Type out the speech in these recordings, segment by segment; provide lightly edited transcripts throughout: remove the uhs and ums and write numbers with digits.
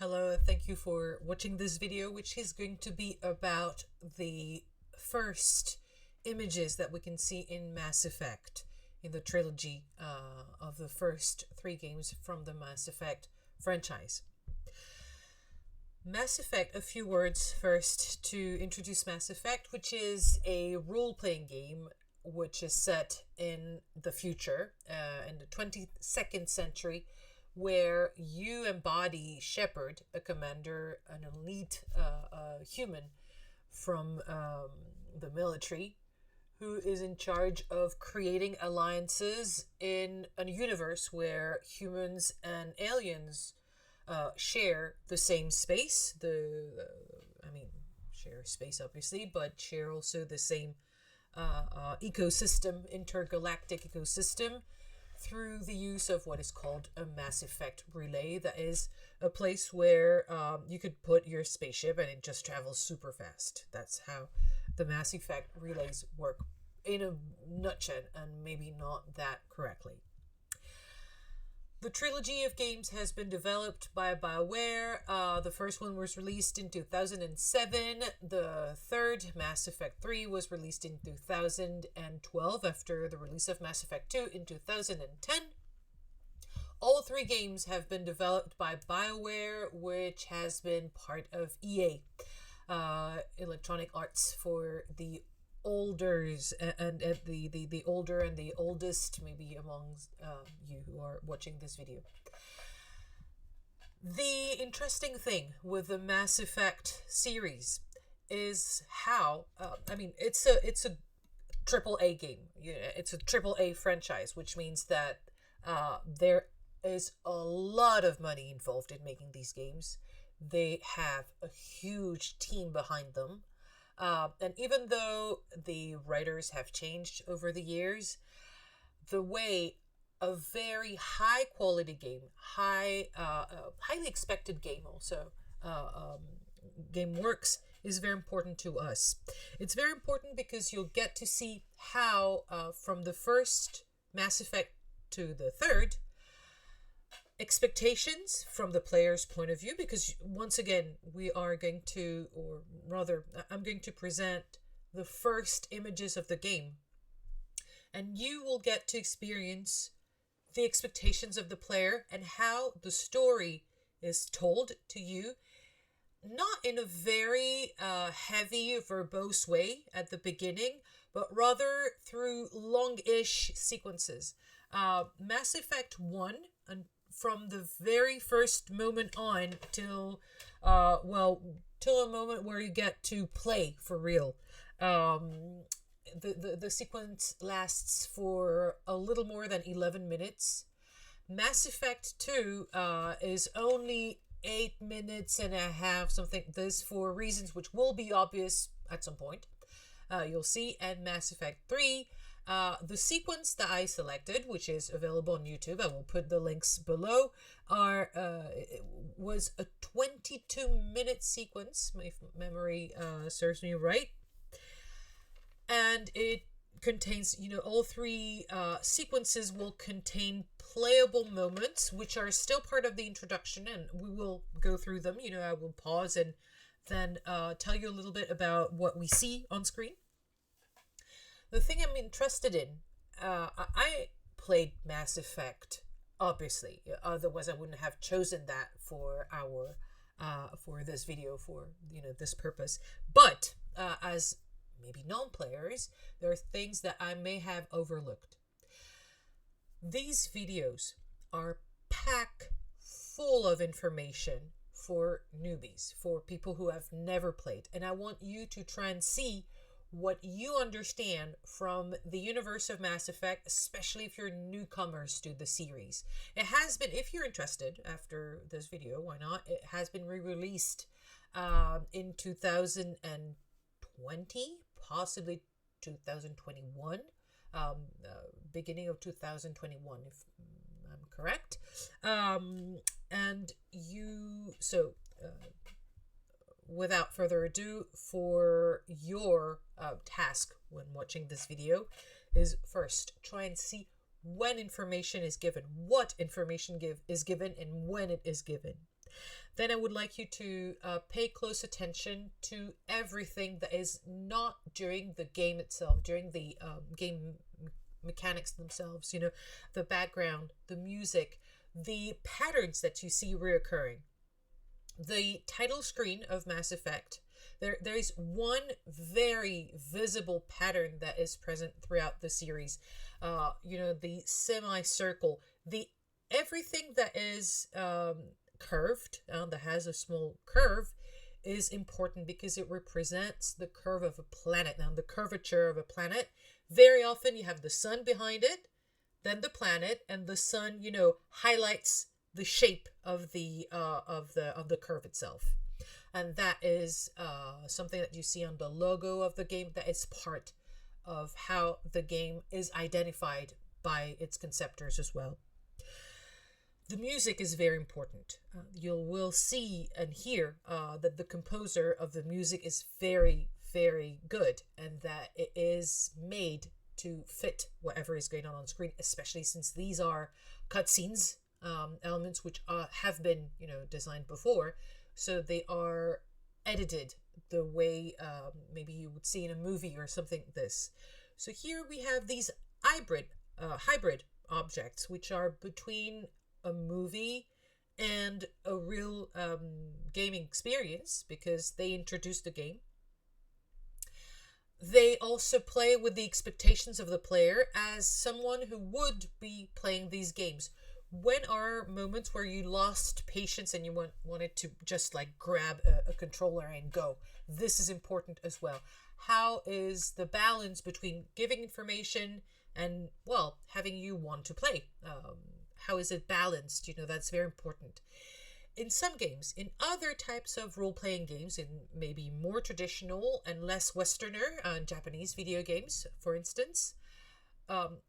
Hello, thank you for watching this video, which is going to be about the first images that we can see in Mass Effect, in the trilogy of the first three games from the Mass Effect franchise. Mass Effect, a few words first to introduce Mass Effect, which is a role-playing game which is set in the future, in the 22nd century, where you embody Shepard, a commander, an elite human from the military, who is in charge of creating alliances in a universe where humans and aliens share the same space. Share space obviously, but share also the same ecosystem, intergalactic ecosystem, through the use of what is called a Mass Effect relay. That is a place where you could put your spaceship and it just travels super fast. That's how the Mass Effect relays work in a nutshell, and maybe not that correctly. The trilogy of games has been developed by BioWare. The first one was released in 2007. The third, Mass Effect 3, was released in 2012 after the release of Mass Effect 2 in 2010. All three games have been developed by BioWare, which has been part of EA, Electronic Arts, for the olders and the older and the oldest, maybe among you who are watching this video. The interesting thing with the Mass Effect series is how it's a triple A game. It's a triple A franchise, which means that there is a lot of money involved in making these games. They have a huge team behind them. And even though the writers have changed over the years, the way a very high quality game, highly expected game also, game works is very important to us. It's very important because you'll get to see how, from the first Mass Effect to the third, expectations from the player's point of view, because once again we are going to, or rather I'm going to present the first images of the game, and you will get to experience the expectations of the player and how the story is told to you, not in a very heavy verbose way at the beginning, but rather through long-ish sequences. Mass Effect 1, and from the very first moment on till a moment where you get to play for real. The sequence lasts for a little more than 11 minutes. Mass Effect 2 is only 8 minutes and a half, something. This for reasons which will be obvious at some point. You'll see. And Mass Effect 3, the sequence that I selected, which is available on YouTube, I will put the links below, was a 22-minute sequence, if memory serves me right. And it contains, all three sequences will contain playable moments, which are still part of the introduction, and we will go through them. I will pause and then tell you a little bit about what we see on screen. The thing I'm interested in, I played Mass Effect, obviously. Otherwise, I wouldn't have chosen that for for this video, for this purpose. But as maybe non-players, there are things that I may have overlooked. These videos are packed full of information for newbies, for people who have never played, and I want you to try and see what you understand from the universe of Mass Effect, especially if you're newcomers to the series. It has been, if you're interested after this video, why not? It has been re-released in 2020, possibly 2021, beginning of 2021, if I'm correct. Without further ado, for your task when watching this video is first try and see when information is given, what information is given, and when it is given. then I would like you to pay close attention to everything that is not during the game itself, during the game mechanics themselves, the background, the music, the patterns that you see reoccurring. The title screen of Mass Effect, there is one very visible pattern that is present throughout the series. The semicircle, the everything that is curved, that has a small curve, is important because it represents the curve of a planet. Now, the curvature of a planet, very often you have the sun behind it, then the planet, and the sun, highlights the shape of the curve itself. And that is something that you see on the logo of the game. That is part of how the game is identified by its conceptors as well. The music is very important. You will see and hear that the composer of the music is very, very good, and that it is made to fit whatever is going on screen, especially since these are cutscenes, elements which have been, designed before. So they are edited the way maybe you would see in a movie or something like this. So here we have these hybrid objects, which are between a movie and a real gaming experience, because they introduce the game. They also play with the expectations of the player as someone who would be playing these games. When are moments where you lost patience and you wanted to just grab a controller and go? This is important as well. How is the balance between giving information and, having you want to play? How is it balanced? That's very important. In some games, in other types of role-playing games, in maybe more traditional and less Westerner, Japanese video games, for instance,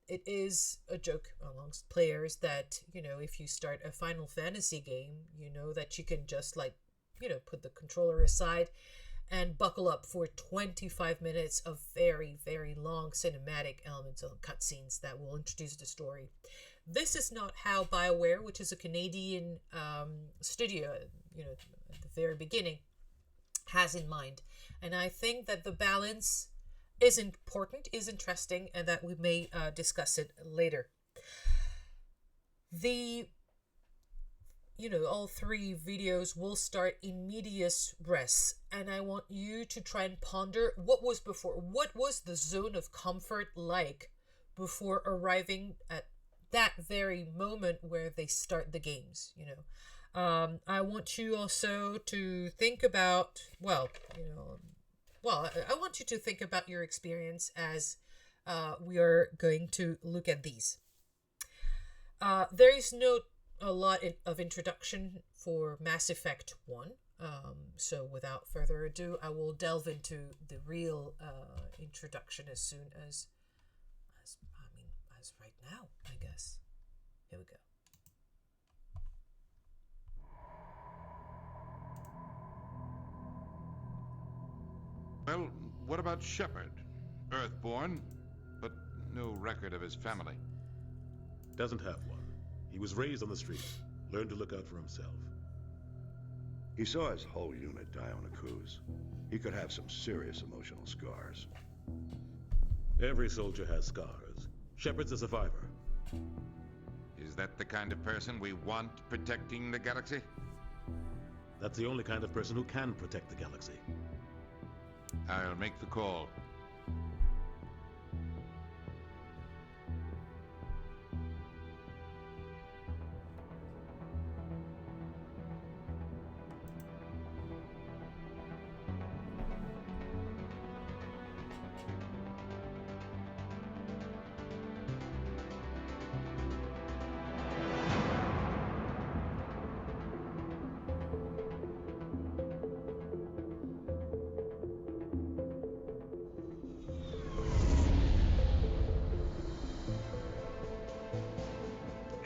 it is a joke amongst players that, if you start a Final Fantasy game, that you can just put the controller aside and buckle up for 25 minutes of very, very long cinematic elements of cutscenes that will introduce the story. This is not how BioWare, which is a Canadian studio, at the very beginning, has in mind. And I think that the balance is important, is interesting, and that we may discuss it later. All three videos will start in medias res, and I want you to try and ponder what was before. What was the zone of comfort like before arriving at that very moment where they start the games? I want you also to think about, I want you to think about your experience as we are going to look at these. There is a lot of introduction for Mass Effect 1. So without further ado, I will delve into the real introduction as soon as right now, I guess. Here we go. Well, what about Shepard? Earthborn, but no record of his family. Doesn't have one. He was raised on the streets, learned to look out for himself. He saw his whole unit die on a cruise. He could have some serious emotional scars. Every soldier has scars. Shepard's a survivor. Is that the kind of person we want protecting the galaxy? That's the only kind of person who can protect the galaxy. I'll make the call.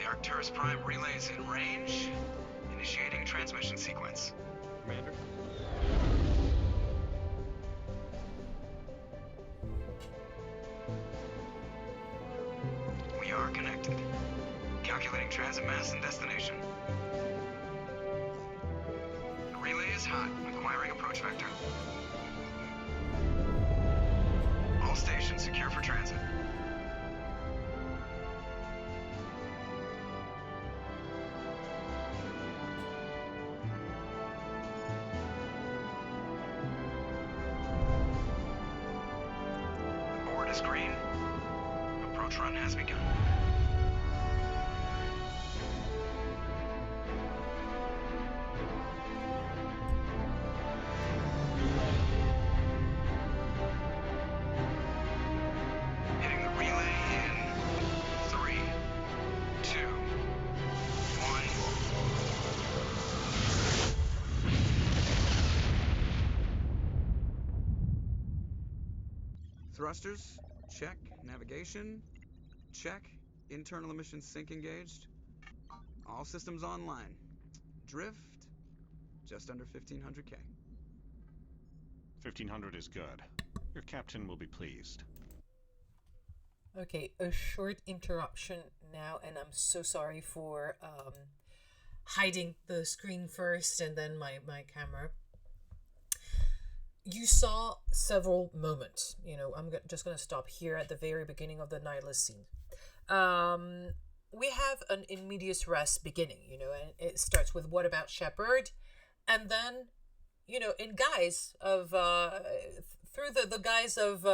Arcturus Prime relays in range. Initiating transmission sequence. Commander? We are connected. Calculating transit mass and destination. is hot. Acquiring approach vector. All stations secure for transit. Board is green. Approach run has begun. Hitting the relay in 3, 2, 1. Thrusters, check. Navigation, check. Internal emission sync engaged. All systems online. Drift, just under 1500K. 1500 is good. Your captain will be pleased. Okay, a short interruption now, and I'm so sorry for hiding the screen first and then my camera. You saw several moments. I'm just going to stop here at the very beginning of the Nihilist scene. We have an in medias res beginning, and it starts with what about Shepard? And then, in guise of, through the guise of,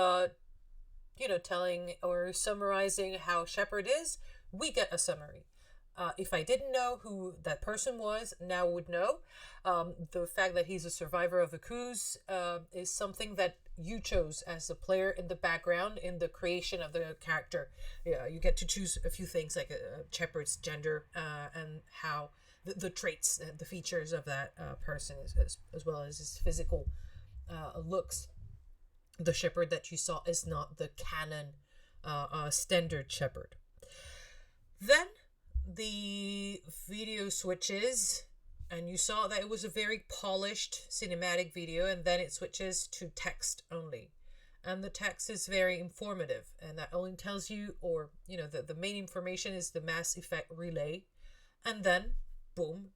telling or summarizing how Shepard is, we get a summary. If I didn't know who that person was, now would know. The fact that he's a survivor of the coups is something that you chose as a player in the background in the creation of the character. Yeah, you get to choose a few things like Shepard's gender and how the traits, the features of that person, as well as his physical looks. The Shepard that you saw is not the canon standard Shepard. Then the video switches, and you saw that it was a very polished cinematic video, and then it switches to text only. And the text is very informative, and that only tells you, or, the main information is the Mass Effect relay. And then, boom,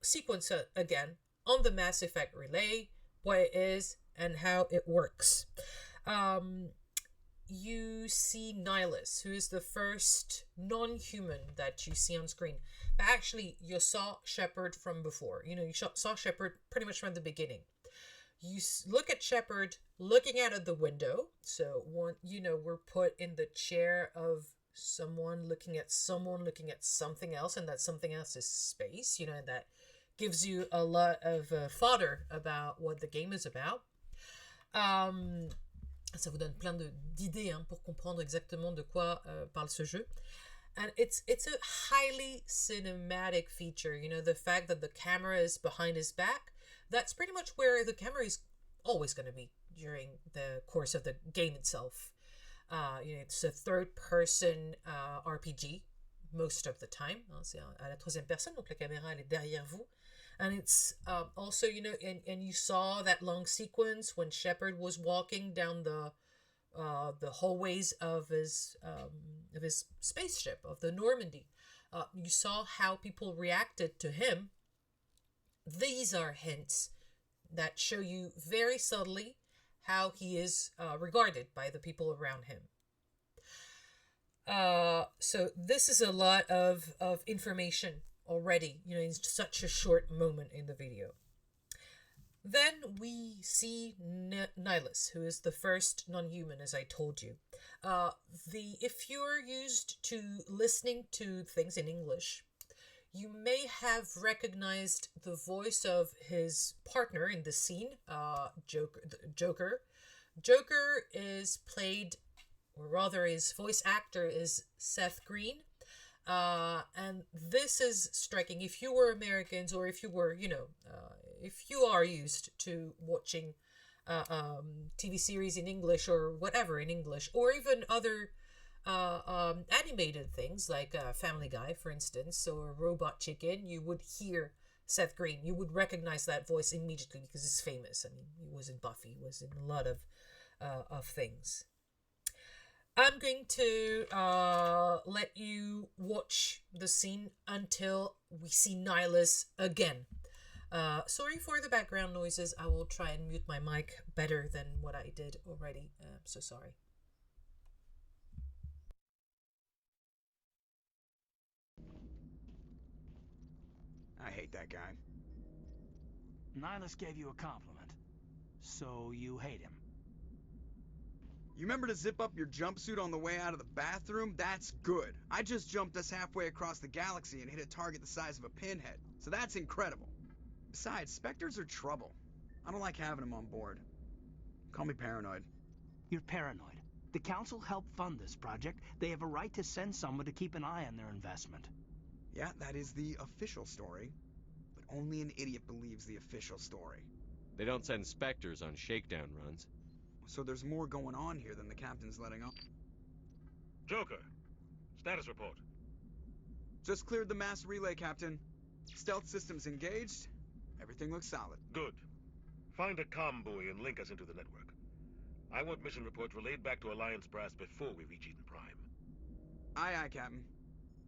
sequence again on the Mass Effect relay, what it is, and how it works. You see Nihilus, who is the first non-human that you see on screen. But actually, you saw Shepard from before. You saw Shepard pretty much from the beginning. You look at Shepard looking out of the window. So, we're put in the chair of someone looking at something else, and that something else is space, and that gives you a lot of fodder about what the game is about. Ça vous donne plein d'idées pour comprendre exactement de quoi parle ce jeu. And it's a highly cinematic feature. The fact that the camera is behind his back, that's pretty much where the camera is always going to be during the course of the game itself. It's a third-person RPG most of the time. C'est à la troisième personne, donc la caméra elle est derrière vous. And it's also, and you saw that long sequence when Shepard was walking down the hallways of his spaceship, of the Normandy. You saw how people reacted to him. These are hints that show you very subtly how he is regarded by the people around him. So this is a lot of information already, in such a short moment in the video. Then we see Nihilus, who is the first non-human, as I told you. If you're used to listening to things in English, you may have recognized the voice of his partner in the scene, Joker. Joker is played, or rather his voice actor is Seth Green. And this is striking. If you were Americans, or if you were, if you are used to watching TV series in English or whatever in English, or even other animated things like Family Guy, for instance, or Robot Chicken, you would hear Seth Green. You would recognize that voice immediately because it's famous. I mean, he was in Buffy, he was in a lot of things. I'm going to let you watch the scene until we see Nihilus again. Sorry for the background noises. I will try and mute my mic better than what I did already. So sorry. I hate that guy. Nihilus gave you a compliment, so you hate him. You remember to zip up your jumpsuit on the way out of the bathroom? That's good. I just jumped us halfway across the galaxy and hit a target the size of a pinhead, so that's incredible. Besides, Spectres are trouble. I don't like having them on board. Call me paranoid. You're paranoid. The Council helped fund this project. They have a right to send someone to keep an eye on their investment. Yeah, that is the official story. But only an idiot believes the official story. They don't send Spectres on shakedown runs. So there's more going on here than the captain's letting on. Joker, status report. Just cleared the mass relay, Captain. Stealth systems engaged. Everything looks solid. Good. Find a comm buoy and link us into the network. I want mission reports relayed back to Alliance brass before we reach Eden Prime. Aye, aye, Captain.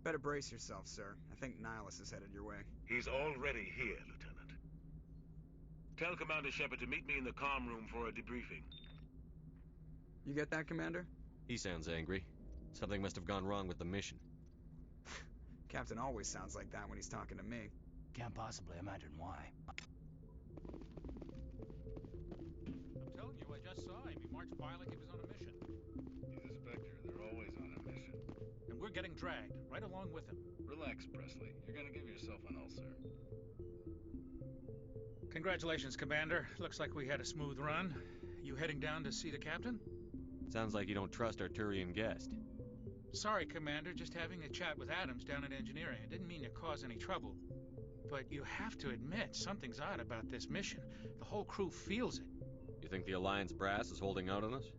Better brace yourself, sir. I think Nihilus is headed your way. He's already here, Lieutenant. Tell Commander Shepard to meet me in the comm room for a debriefing. You get that, Commander? He sounds angry. Something must have gone wrong with the mission. Captain always sounds like that when he's talking to me. Can't possibly imagine why. I'm telling you, I just saw him. He marched by like he was on a mission. He's a Spectre. They're always on a mission. And we're getting dragged, right along with him. Relax, Presley. You're gonna give yourself an ulcer. Congratulations, Commander. Looks like we had a smooth run. You heading down to see the captain? Sounds like you don't trust our Turian guest. Sorry, Commander. Just having a chat with Adams down at engineering. I didn't mean to cause any trouble. But you have to admit, something's odd about this mission. The whole crew feels it. You think the Alliance brass is holding out on us?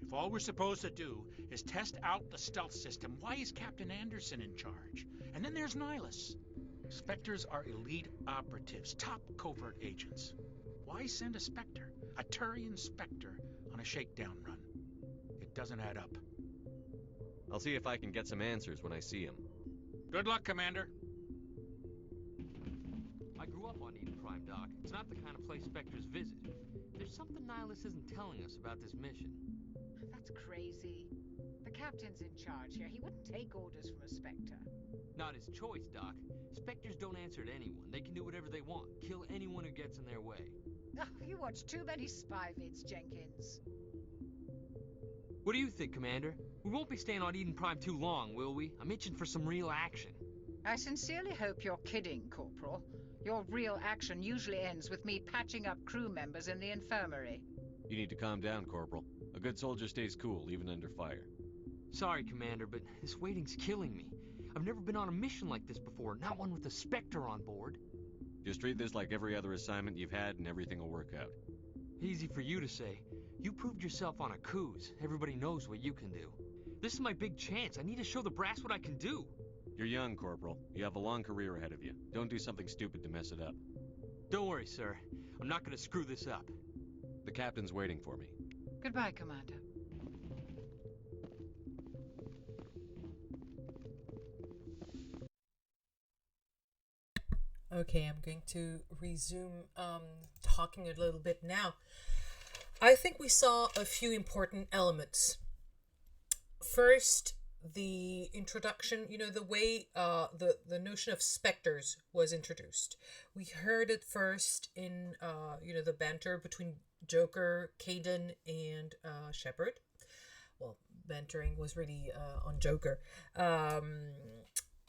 If all we're supposed to do is test out the stealth system, why is Captain Anderson in charge? And then there's Nihilus. Spectres are elite operatives, top covert agents. Why send a Spectre, a Turian Spectre, on a shakedown run? It doesn't add up. I'll see if I can get some answers when I see him. Good luck, Commander. I grew up on Eden Prime, Doc. It's not the kind of place Spectres visit. There's something Nihilus isn't telling us about this mission. That's crazy. The captain's in charge here. He wouldn't take orders from a Spectre. Not his choice, Doc. Spectres don't answer to anyone. They can do whatever they want. Kill anyone who gets in their way. Oh, you watch too many spy vids, Jenkins. What do you think, Commander? We won't be staying on Eden Prime too long, will we? I'm itching for some real action. I sincerely hope you're kidding, Corporal. Your real action usually ends with me patching up crew members in the infirmary. You need to calm down, Corporal. A good soldier stays cool, even under fire. Sorry, Commander, but this waiting's killing me. I've never been on a mission like this before, not one with a Spectre on board. Just treat this like every other assignment you've had and everything will work out. Easy for you to say. You proved yourself on a cruise. Everybody knows what you can do. This is my big chance. I need to show the brass what I can do. You're young, Corporal. You have a long career ahead of you. Don't do something stupid to mess it up. Don't worry, sir. I'm not gonna screw this up. The captain's waiting for me. Goodbye, Commander. Okay, I'm going to resume talking a little bit now. I think we saw a few important elements. First, the introduction, the way the notion of specters was introduced. We heard it first in the banter between Joker, Caden, and Shepard. Well, bantering was really on Joker.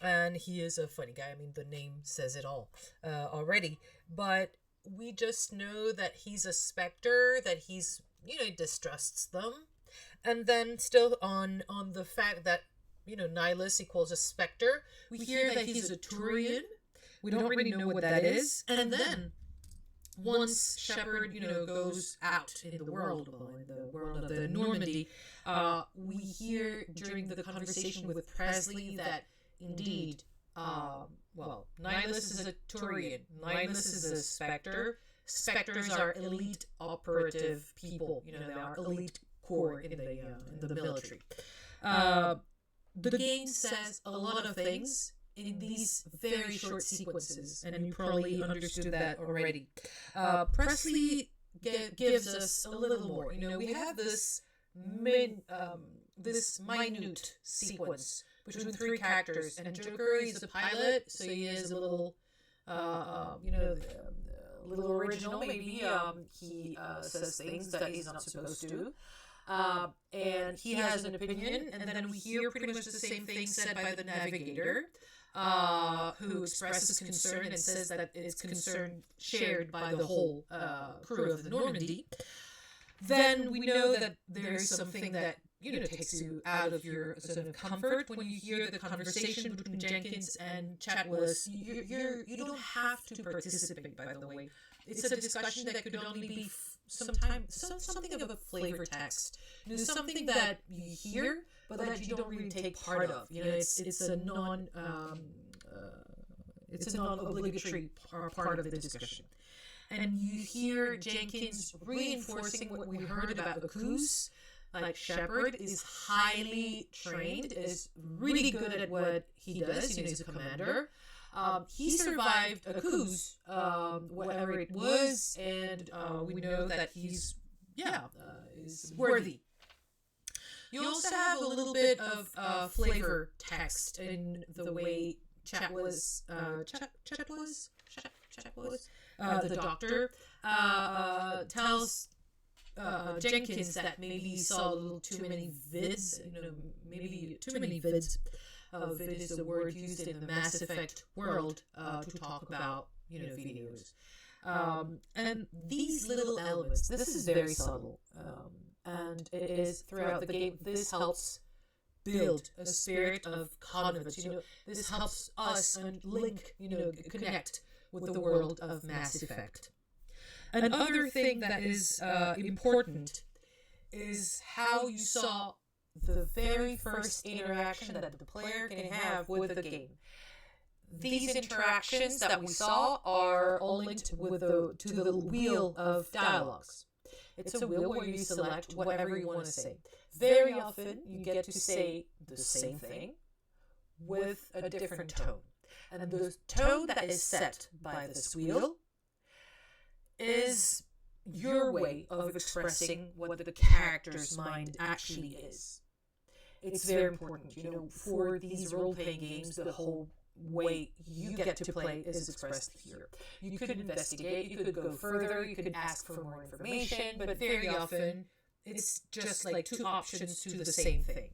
And he is a funny guy. I mean, the name says it all already. But we just know that he's a specter, that he's, he distrusts them. And then still on the fact that, Nihilus equals a specter. We hear that he's a Turian. We don't really know what that is. And then, once Shepard, goes out in the world, in the world of the Normandy, we hear during the conversation with Presley that indeed, Nihilus is a Turian. Nihilus is a specter. Specters are elite operative people. They are elite corps in the military. The game says a lot of things in these very short sequences, and you probably understood that already. Presley gives us a little more. We have this this minute sequence between three characters, and Joker is a pilot, so he is a little, little original. Maybe he says things that he's not supposed to. And he has an opinion, and then we hear pretty much the same thing said by the navigator, who expresses concern and says that it's concern shared by the whole crew of the Normandy. Then we know that there's something that takes you out of your sort of comfort when you hear the conversation between Jenkins and Chatwillis. You don't have to participate, by the way. It's a discussion that could only be something of a flavor text. Something that you hear, but that you don't really take part of. It's a non-obligatory part of the discussion. And you hear Jenkins reinforcing what we heard about the coups. Like Shepard is highly trained, is really good at what he does. He's a commander. He survived a coup, whatever it was, and we know that he's is worthy. You also have a little bit of flavor text in the way Chatwillis, the doctor, tells Jenkins that maybe he saw a little too many vids, maybe too many vids. Vid is a word used in the Mass Effect world to talk about, videos. And these little elements, this is very subtle, and it is throughout the game. This helps build a spirit of connivance. This helps us link, connect with the world of Mass Effect. Another thing that is important is how you saw the very first interaction that the player can have with the game. These interactions that we saw are all linked with to the wheel of dialogues. It's a wheel where you select whatever you want to say. Very often, you get to say the same thing with a different tone. And the tone that is set by this wheel is your way of expressing what the character's mind actually is. It's very important, for these role-playing games, the whole way you get to play is expressed here. You could investigate, you could go further, you could ask for more information, but very often it's just like two options to the same thing.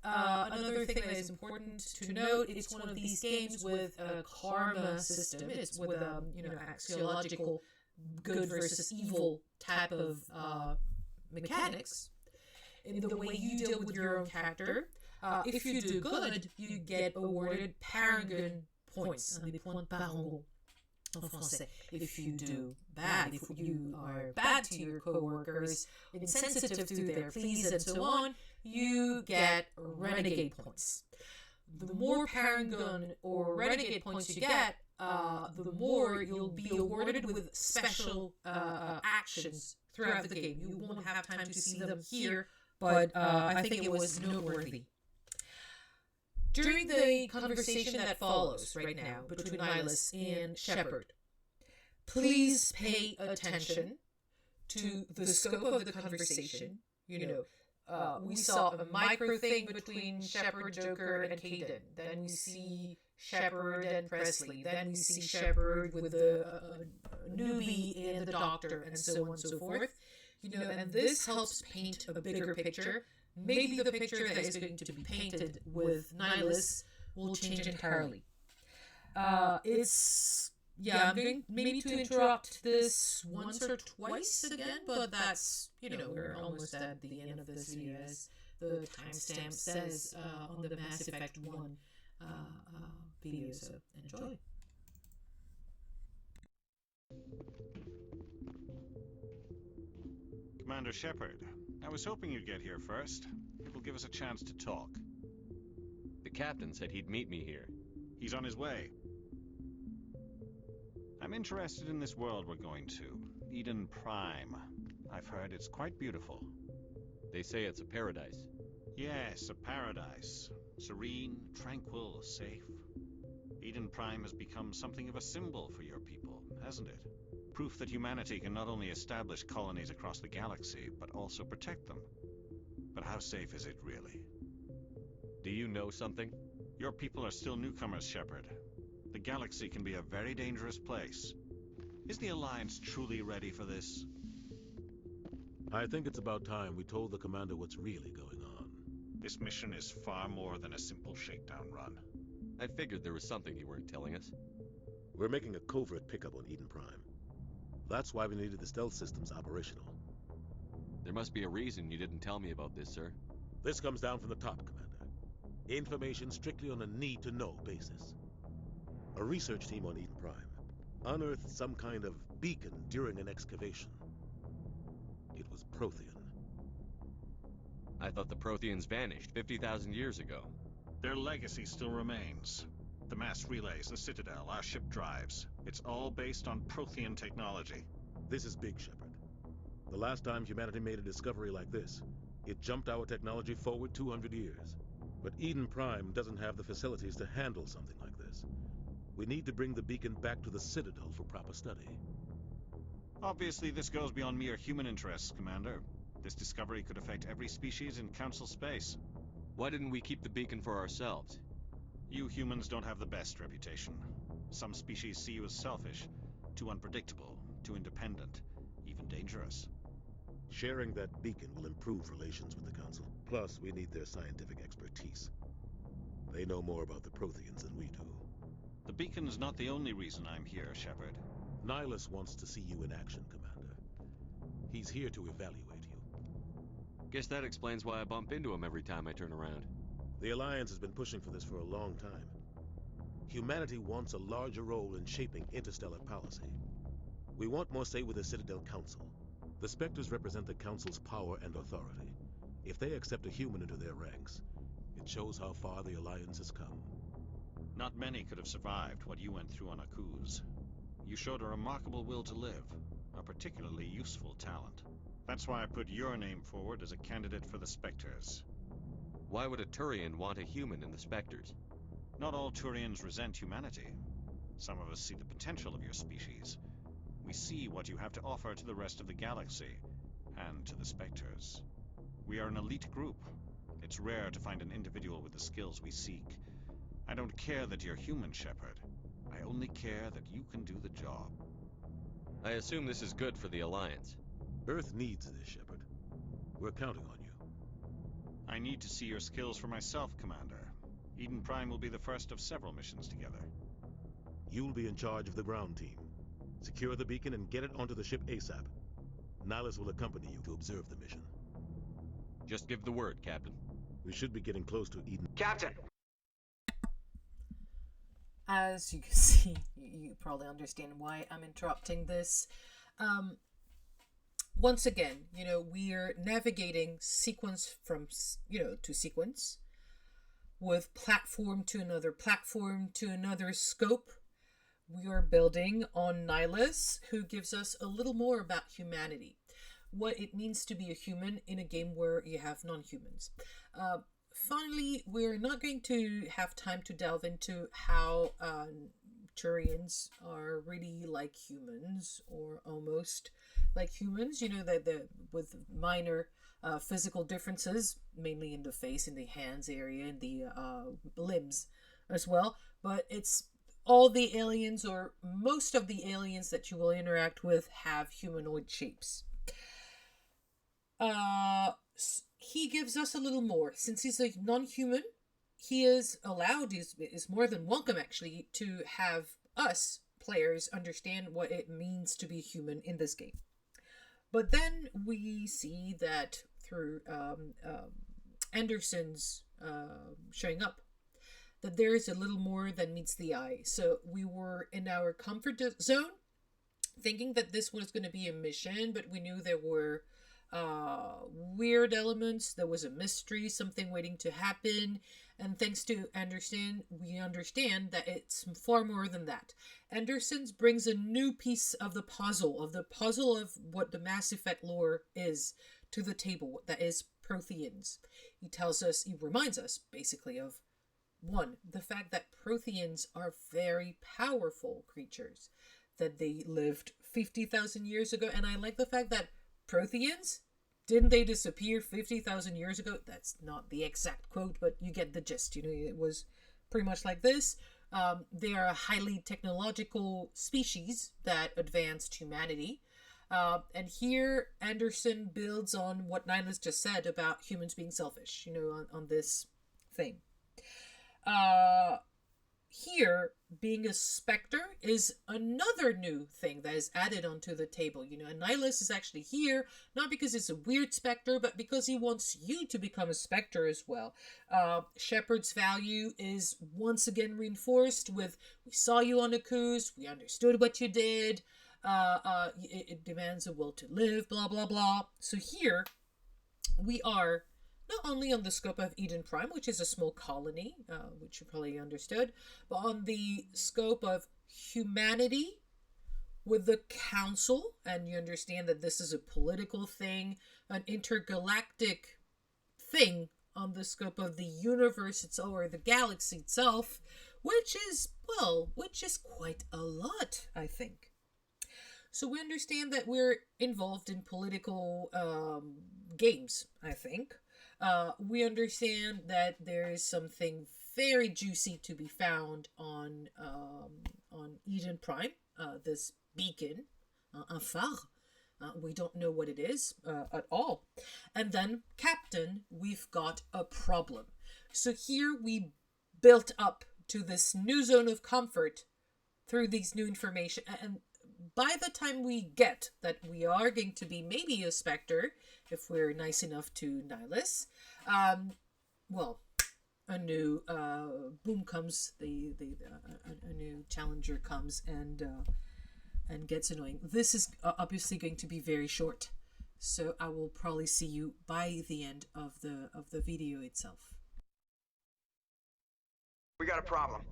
Another thing that is important to note, it's one of these games with a karma system. It's with a axiological good versus evil type of mechanics. In the way you deal with your own character. If you do good, you get awarded Paragon points. Les points Paragon en français. If you do bad, if you are bad to your co-workers, insensitive to their pleas and so on, you get renegade points. The more Paragon or renegade points you get, the more you'll be awarded with special actions throughout the game. You won't have time to see them here, but I think it was noteworthy. During the conversation that follows right now between Nihilus and Shepard, please pay attention to the scope of the conversation. We saw a micro thing between Shepard, Joker, and Kaidan. Then we see Shepard and Presley. Then we see Shepard with the newbie and the doctor, and so on and so forth. And this helps paint a bigger picture. Maybe the picture that is going to be painted with Nihilus will change entirely. I'm going maybe to interrupt this once or twice again, but that's, we're almost at the end of this video, as the timestamp says on the Mass Effect 1 video, so enjoy. Commander Shepard, I was hoping you'd get here first. It will give us a chance to talk. The captain said he'd meet me here. He's on his way. I'm interested in this world we're going to, Eden Prime. I've heard it's quite beautiful. They say it's a paradise. Yes, a paradise. Serene, tranquil, safe. Eden Prime has become something of a symbol for your people, hasn't it? Proof that humanity can not only establish colonies across the galaxy, but also protect them. But how safe is it really? Do you know something? Your people are still newcomers, Shepard. The galaxy can be a very dangerous place. Is the Alliance truly ready for this? I think it's about time we told the commander what's really going on. This mission is far more than a simple shakedown run. I figured there was something you weren't telling us. We're making a covert pickup on Eden Prime. That's why we needed the stealth systems operational. There must be a reason you didn't tell me about this, sir. This comes down from the top, Commander. Information strictly on a need-to-know basis. A research team on Eden Prime unearthed some kind of beacon during an excavation. It was Prothean. I thought the Protheans vanished 50,000 years ago. Their legacy still remains. The mass relays, the Citadel, our ship drives. It's all based on Prothean technology. This is big, Shepard. The last time humanity made a discovery like this, it jumped our technology forward 200 years. But Eden Prime doesn't have the facilities to handle something like this. We need to bring the beacon back to the Citadel for proper study. Obviously, this goes beyond mere human interests, Commander. This discovery could affect every species in Council space. Why didn't we keep the beacon for ourselves? You humans don't have the best reputation. Some species see you as selfish, too unpredictable, too independent, even dangerous. Sharing that beacon will improve relations with the Council. Plus, we need their scientific expertise. They know more about the Protheans than we do. The beacon's not the only reason I'm here, Shepard. Nihilus wants to see you in action, Commander. He's here to evaluate you. Guess that explains why I bump into him every time I turn around. The Alliance has been pushing for this for a long time. Humanity wants a larger role in shaping interstellar policy. We want more say with the Citadel Council. The Spectres represent the Council's power and authority. If they accept a human into their ranks, it shows how far the Alliance has come. Not many could have survived what you went through on Akuz. You showed a remarkable will to live, a particularly useful talent. That's why I put your name forward as a candidate for the Spectres. Why would a Turian want a human in the Spectres? Not all Turians resent humanity. Some of us see the potential of your species. We see what you have to offer to the rest of the galaxy, and to the Spectres. We are an elite group. It's rare to find an individual with the skills we seek. I don't care that you're human, Shepard. I only care that you can do the job. I assume this is good for the Alliance. Earth needs this, Shepard. We're counting on you. I need to see your skills for myself, Commander. Eden Prime will be the first of several missions together. You'll be in charge of the ground team. Secure the beacon and get it onto the ship ASAP. Nihilus will accompany you to observe the mission. Just give the word, Captain. We should be getting close to Eden. Captain! As you can see, you probably understand why I'm interrupting this. Once again, we're navigating sequence from, to sequence, with platform to another scope. We are building on Nihilus, who gives us a little more about humanity. What it means to be a human in a game where you have non-humans. Finally, we're not going to have time to delve into how Turians are really like humans, or almost like humans, that with minor physical differences, mainly in the face, in the hands area, and the limbs as well. But it's all the aliens, or most of the aliens that you will interact with, have humanoid shapes. He gives us a little more. Since he's a non-human, he is allowed, is more than welcome actually, to have us, players, understand what it means to be human in this game. But then we see that through Anderson's showing up, that there is a little more than meets the eye. So we were in our comfort zone, thinking that this was going to be a mission, but we knew there were weird elements. There was a mystery, something waiting to happen, and thanks to Anderson, we understand that it's far more than that. Anderson brings a new piece of the puzzle of what the Mass Effect lore is to the table, that is Protheans. He reminds us basically of One, the fact that Protheans are very powerful creatures, that they lived 50,000 years ago, and I like the fact that Protheans, didn't they disappear 50,000 years ago? That's not the exact quote, but you get the gist. It was pretty much like this. They are a highly technological species that advanced humanity. And here Anderson builds on what Nihilus just said about humans being selfish, on this thing. Here, being a specter is another new thing that is added onto the table. And Nihilus is actually here, not because it's a weird specter, but because he wants you to become a specter as well. Shepard's value is once again reinforced with, we saw you on the cruise, we understood what you did, it demands a will to live, blah, blah, blah. So here, we are not only on the scope of Eden Prime, which is a small colony, which you probably understood, but on the scope of humanity with the Council, and you understand that this is a political thing, an intergalactic thing on the scope of the universe itself, or the galaxy itself, which is quite a lot, I think. So we understand that we're involved in political games, I think. We understand that there is something very juicy to be found on Eden Prime, this beacon, un phare. We don't know what it is at all. And then, Captain, we've got a problem. So here we built up to this new zone of comfort through these new information. And by the time we get that we are going to be maybe a specter, if we're nice enough to Nihilus, a new boom comes, a new challenger comes and gets annoying. This is obviously going to be very short, so I will probably see you by the end of the video itself. We got a problem.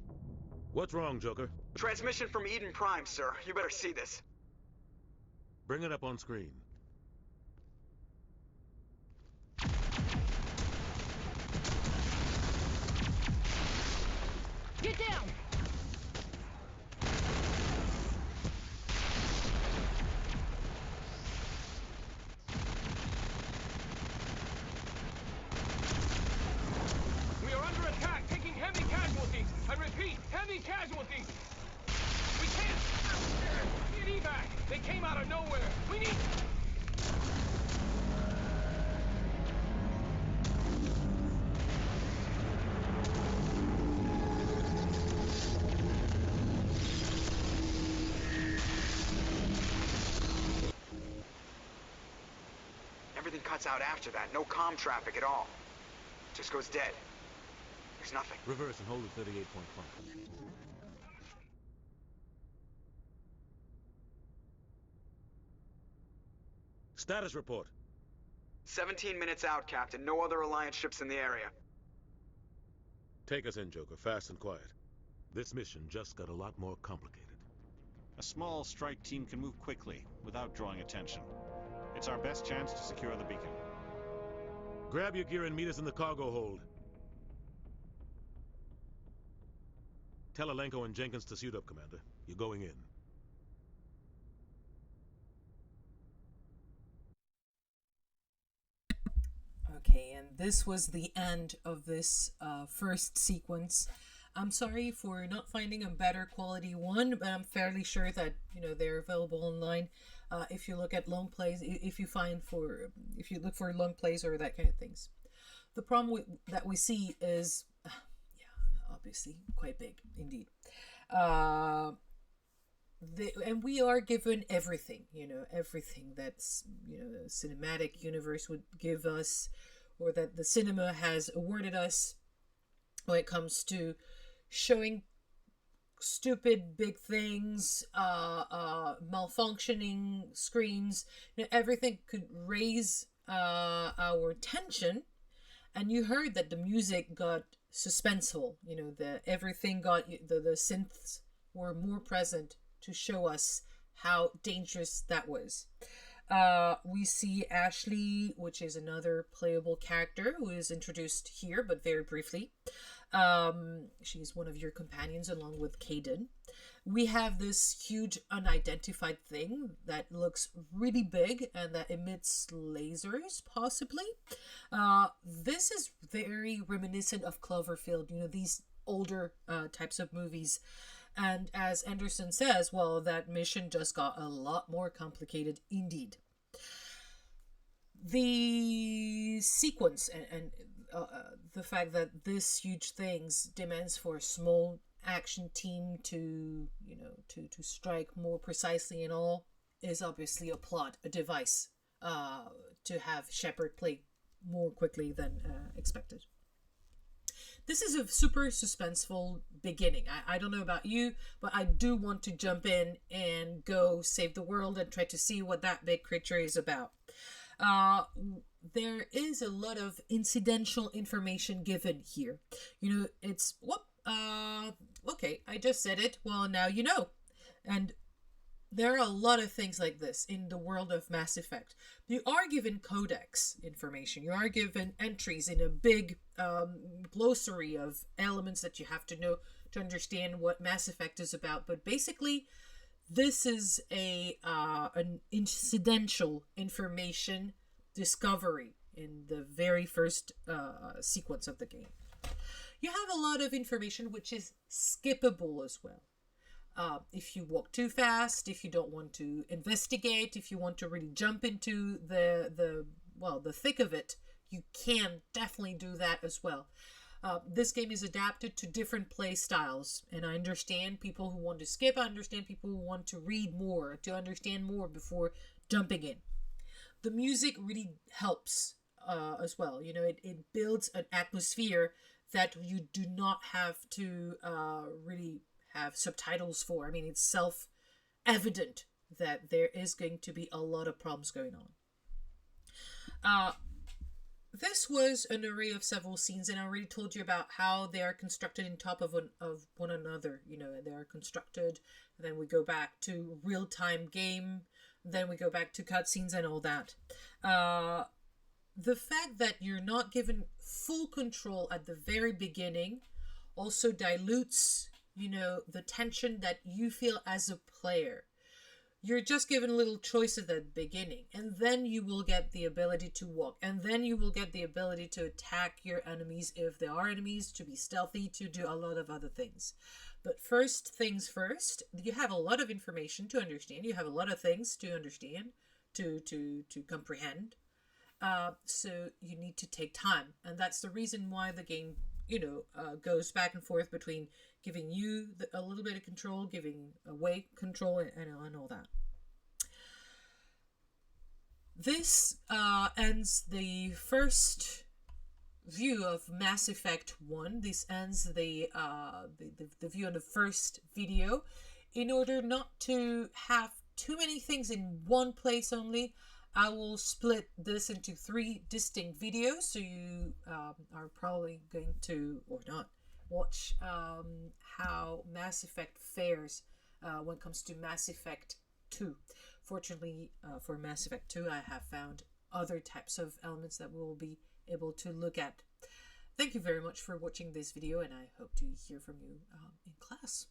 What's wrong, Joker? Transmission from Eden Prime, sir. You better see this. Bring it up on screen. Get down! We are under attack, taking heavy casualties. I repeat, heavy casualties. We can't get evac. They came out of nowhere. We need... Everything cuts out after that. No comm traffic at all. Just goes dead. There's nothing. Reverse and hold at 38.5. Status report. 17 minutes out, Captain. No other Alliance ships in the area. Take us in, Joker. Fast and quiet. This mission just got a lot more complicated. A small strike team can move quickly, without drawing attention. It's our best chance to secure the beacon. Grab your gear and meet us in the cargo hold. Tell Alenko and Jenkins to suit up, Commander. You're going in. Okay, and this was the end of this first sequence. I'm sorry for not finding a better quality one, but I'm fairly sure that they're available online. If you look at long plays, if you look for long plays or that kind of things. The problem that we see is, obviously quite big indeed. And we are given everything, everything that's, the cinematic universe would give us, or that the cinema has awarded us when it comes to showing stupid big things, malfunctioning screens. Everything could raise our tension, and you heard that the music got suspenseful. Everything got the synths were more present to show us how dangerous that was. We see Ashley, which is another playable character who is introduced here, but very briefly. She's one of your companions along with Caden. We have this huge unidentified thing that looks really big and that emits lasers, possibly. This is very reminiscent of Cloverfield, these older types of movies. And as Anderson says, well, that mission just got a lot more complicated indeed. The sequence and the fact that this huge things demands for a small action team to strike more precisely and all is obviously a plot, a device to have Shepard play more quickly than expected. This is a super suspenseful beginning. I don't know about you, but I do want to jump in and go save the world and try to see what that big creature is about. There is a lot of incidental information given here. It's, okay, I just said it. Well, now you know. And there are a lot of things like this in the world of Mass Effect. You are given codex information. You are given entries in a big glossary of elements that you have to know to understand what Mass Effect is about. But basically, this is an incidental information discovery in the very first sequence of the game. You have a lot of information which is skippable as well. If you walk too fast, if you don't want to investigate, if you want to really jump into the thick of it, you can definitely do that as well. This game is adapted to different play styles, and I understand people who want to skip. I understand people who want to read more, to understand more before jumping in. The music really helps as well. It builds an atmosphere that you do not have to really have subtitles for. I mean, it's self-evident that there is going to be a lot of problems going on. This was an array of several scenes, and I already told you about how they are constructed in top of one another. They are constructed, and then we go back to real-time game, then we go back to cutscenes and all that. The fact that you're not given full control at the very beginning also dilutes the tension that you feel as a player. You're just given little choices at the beginning, and then you will get the ability to walk, and then you will get the ability to attack your enemies if there are enemies, to be stealthy, to do a lot of other things. But first things first, you have a lot of information to understand. You have a lot of things to understand, to comprehend. So you need to take time, and that's the reason why the game goes back and forth between giving you a little bit of control, giving away control, and all that. This ends the first view of Mass Effect 1. This ends the view of the first video. In order not to have too many things in one place only, I will split this into 3 distinct videos, so you are probably going to, or not, watch how Mass Effect fares when it comes to Mass Effect 2. Fortunately for Mass Effect 2, I have found other types of elements that we'll be able to look at. Thank you very much for watching this video, and I hope to hear from you in class.